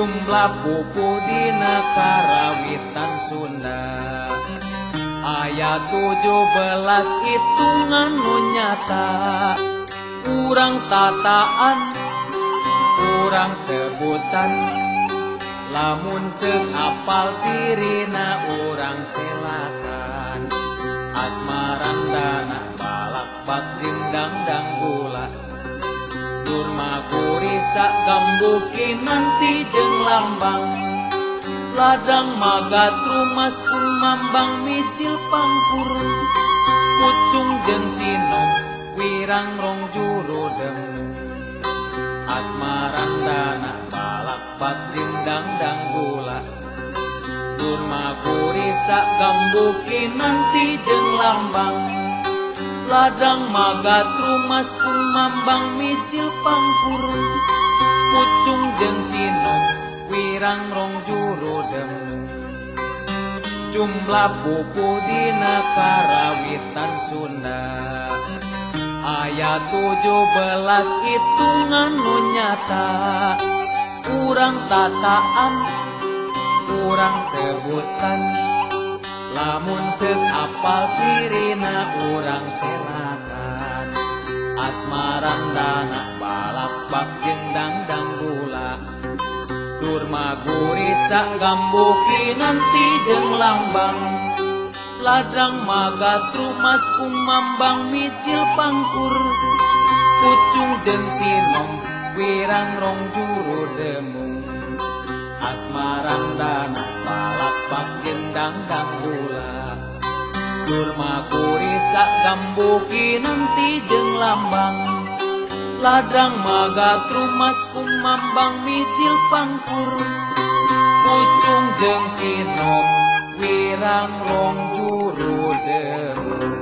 jumlah pupu dina karawitan Sunda ayat 17 hitungan nu nyata urang tataan urang sebutan lamun seuk apal cirina urang celakan asmarandana balak bak dang gula durma kurisa gambuki nanti jeung lambang ladang magat rumas pun mambang micil pangkur pucung jeung sinom wirang rong juru demu asmarandana balak batin dang gula durma kurisa gambuki nanti jeung lambang ladang magat rumas pun mambang micil pangkur pucung jeung sinom wirang rong juru demu jumlah pupu dina karawitan Sunda ayat 17 hitungan nu nyata urang tataan urang sebutan lamun seuk apal cirina urang celakan asmarandana balak bak jeung dang gula durma gurisa gambuki nanti jeung lambang ladang magat rumas kumambang micil pangkur pucung jeung sinom wirang rong juru demu asmarandana balak bak jeung dang gula durma gurisa gambuki nanti jeung lambang ladang magat rumas kumambang micil pangkur pucung jeung sinom wirang rong juru demu